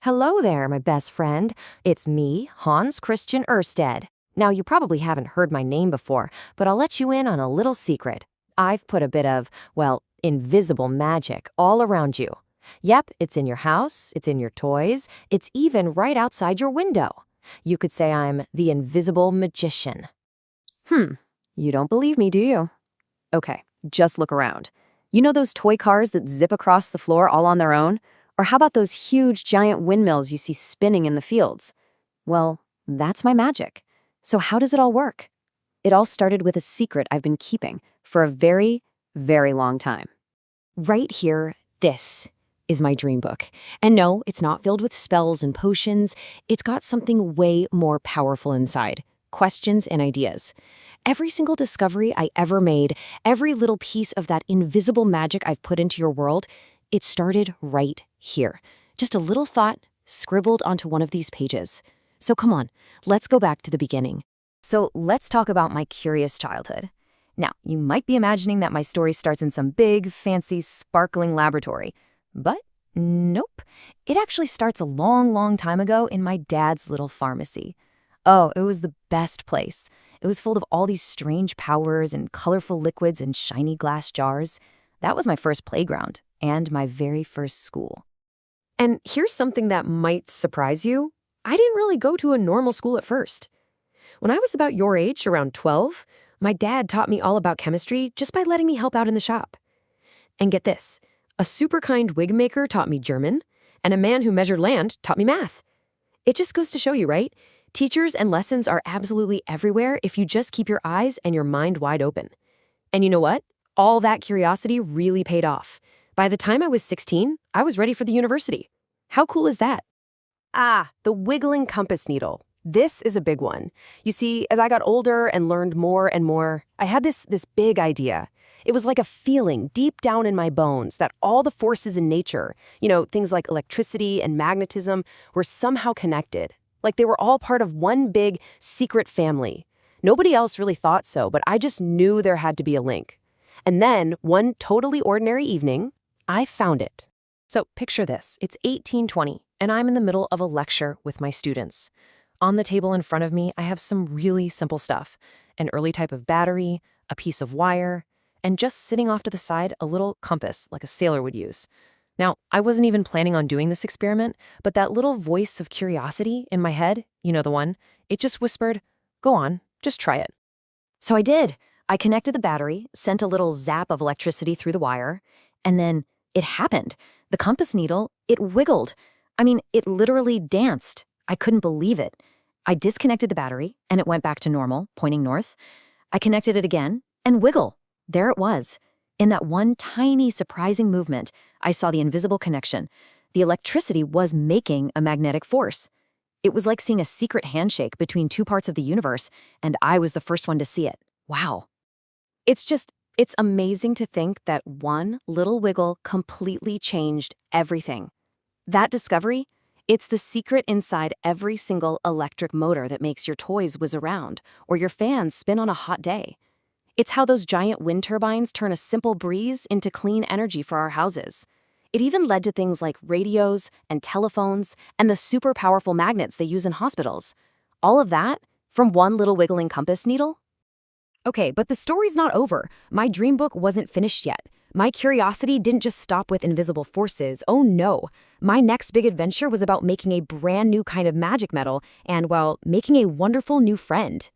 Hello there, my best friend. It's me, Hans Christian Ørsted. Now, you probably haven't heard my name before, but I'll let you in on a little secret. I've put a bit of, well, invisible magic all around you. Yep, it's in your house, it's in your toys, it's even right outside your window. You could say I'm the invisible magician. You don't believe me, do you? Okay, just look around. You know those toy cars that zip across the floor all on their own? Or how about those huge giant windmills you see spinning in the fields? Well, that's my magic. So how does it all work? It all started with a secret I've been keeping for a very, very long time. Right here, this is my dream book. And no, it's not filled with spells and potions. It's got something way more powerful inside: questions and ideas. Every single discovery I ever made, every little piece of that invisible magic I've put into your world, it started right here. Just a little thought scribbled onto one of these pages. So come on, let's go back to the beginning. So let's talk about my curious childhood. Now, you might be imagining that my story starts in some big, fancy, sparkling laboratory. But nope. It actually starts a long, long time ago in my dad's little pharmacy. Oh, it was the best place. It was full of all these strange powers and colorful liquids and shiny glass jars. That was my first playground and my very first school. And here's something that might surprise you. I didn't really go to a normal school at first. When I was about your age, around 12, my dad taught me all about chemistry just by letting me help out in the shop. And get this, a super kind wig maker taught me German, and a man who measured land taught me math. It just goes to show you, right? Teachers and lessons are absolutely everywhere if you just keep your eyes and your mind wide open. And you know what? All that curiosity really paid off. By the time I was 16, I was ready for the university. How cool is that? The wiggling compass needle. This is a big one. You see, as I got older and learned more and more, I had this big idea. It was like a feeling deep down in my bones that all the forces in nature, things like electricity and magnetism, were somehow connected. Like they were all part of one big, secret family. Nobody else really thought so, but I just knew there had to be a link. And then, one totally ordinary evening, I found it. So picture this. It's 1820, and I'm in the middle of a lecture with my students. On the table in front of me, I have some really simple stuff: an early type of battery, a piece of wire, and just sitting off to the side, a little compass like a sailor would use. Now, I wasn't even planning on doing this experiment, but that little voice of curiosity in my head, the one, it just whispered, "Go on, just try it." So I did. I connected the battery, sent a little zap of electricity through the wire, and then it happened. The compass needle, it wiggled. I mean, it literally danced. I couldn't believe it. I disconnected the battery, and it went back to normal, pointing north. I connected it again, and wiggle. There it was. In that one tiny, surprising movement, I saw the invisible connection. The electricity was making a magnetic force. It was like seeing a secret handshake between two parts of the universe, and I was the first one to see it. Wow. It's amazing to think that one little wiggle completely changed everything. That discovery, it's the secret inside every single electric motor that makes your toys whiz around or your fans spin on a hot day. It's how those giant wind turbines turn a simple breeze into clean energy for our houses. It even led to things like radios and telephones and the super powerful magnets they use in hospitals. All of that from one little wiggling compass needle? Okay, but the story's not over. My dream book wasn't finished yet. My curiosity didn't just stop with invisible forces. Oh no. My next big adventure was about making a brand new kind of magic metal and, well, making a wonderful new friend.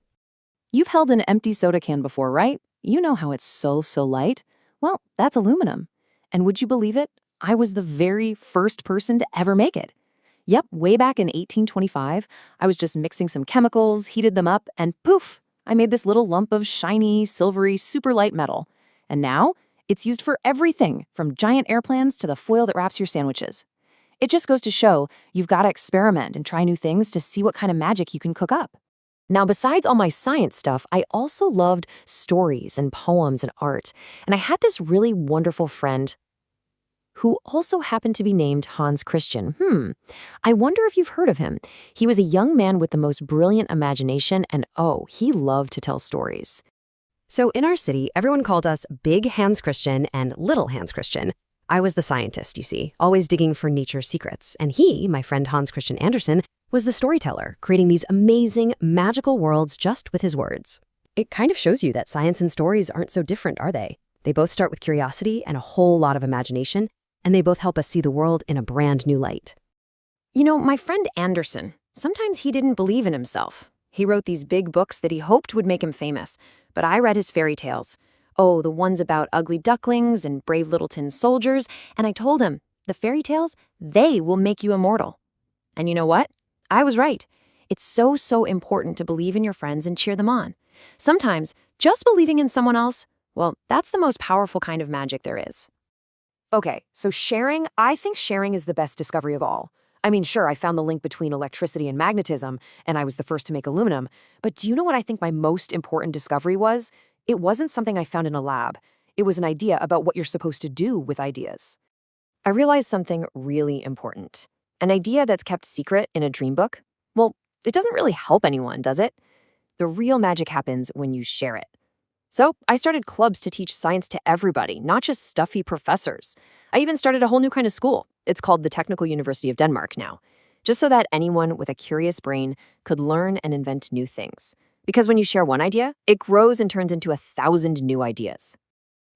You've held an empty soda can before, right? You know how it's so light. Well, that's aluminum. And would you believe it? I was the very first person to ever make it. Yep, way back in 1825, I was just mixing some chemicals, heated them up, and poof, I made this little lump of shiny, silvery, super light metal. And now, it's used for everything, from giant airplanes to the foil that wraps your sandwiches. It just goes to show you've got to experiment and try new things to see what kind of magic you can cook up. Now, besides all my science stuff, I also loved stories and poems and art. And I had this really wonderful friend who also happened to be named Hans Christian. I wonder if you've heard of him. He was a young man with the most brilliant imagination, and he loved to tell stories. So in our city, everyone called us Big Hans Christian and Little Hans Christian. I was the scientist, you see, always digging for nature's secrets. And he, my friend Hans Christian Andersen, was the storyteller, creating these amazing, magical worlds just with his words. It kind of shows you that science and stories aren't so different, are they? They both start with curiosity and a whole lot of imagination, and they both help us see the world in a brand new light. You know, my friend Andersen, sometimes he didn't believe in himself. He wrote these big books that he hoped would make him famous, but I read his fairy tales. Oh, the ones about ugly ducklings and brave little tin soldiers, and I told him, the fairy tales, they will make you immortal. And you know what? I was right. It's so important to believe in your friends and cheer them on. Sometimes, just believing in someone else, well, that's the most powerful kind of magic there is. Okay, so I think sharing is the best discovery of all. I mean, sure, I found the link between electricity and magnetism, and I was the first to make aluminum, but do you know what I think my most important discovery was? It wasn't something I found in a lab. It was an idea about what you're supposed to do with ideas. I realized something really important. An idea that's kept secret in a dream book? Well, it doesn't really help anyone, does it? The real magic happens when you share it. So I started clubs to teach science to everybody, not just stuffy professors. I even started a whole new kind of school. It's called the Technical University of Denmark now, just so that anyone with a curious brain could learn and invent new things. Because when you share one idea, it grows and turns into 1,000 new ideas.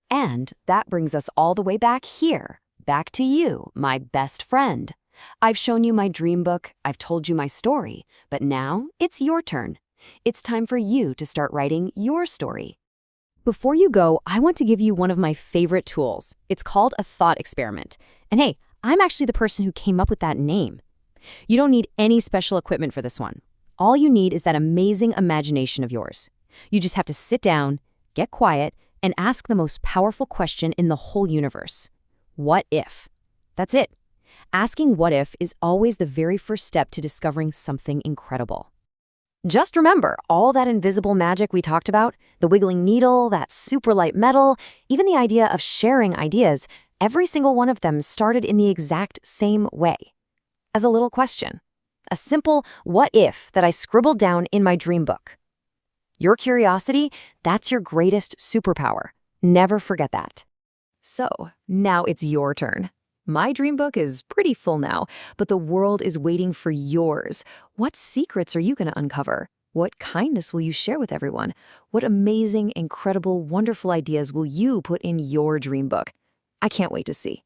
And that brings us all the way back here, back to you, my best friend. I've shown you my dream book, I've told you my story, but now it's your turn. It's time for you to start writing your story. Before you go, I want to give you one of my favorite tools. It's called a thought experiment. And hey, I'm actually the person who came up with that name. You don't need any special equipment for this one. All you need is that amazing imagination of yours. You just have to sit down, get quiet, and ask the most powerful question in the whole universe. What if? That's it. Asking what if is always the very first step to discovering something incredible. Just remember, all that invisible magic we talked about, the wiggling needle, that super light metal, even the idea of sharing ideas, every single one of them started in the exact same way. As a little question. A simple what if that I scribbled down in my dream book. Your curiosity, that's your greatest superpower. Never forget that. So, now it's your turn. My dream book is pretty full now, but the world is waiting for yours. What secrets are you going to uncover? What kindness will you share with everyone? What amazing, incredible, wonderful ideas will you put in your dream book? I can't wait to see.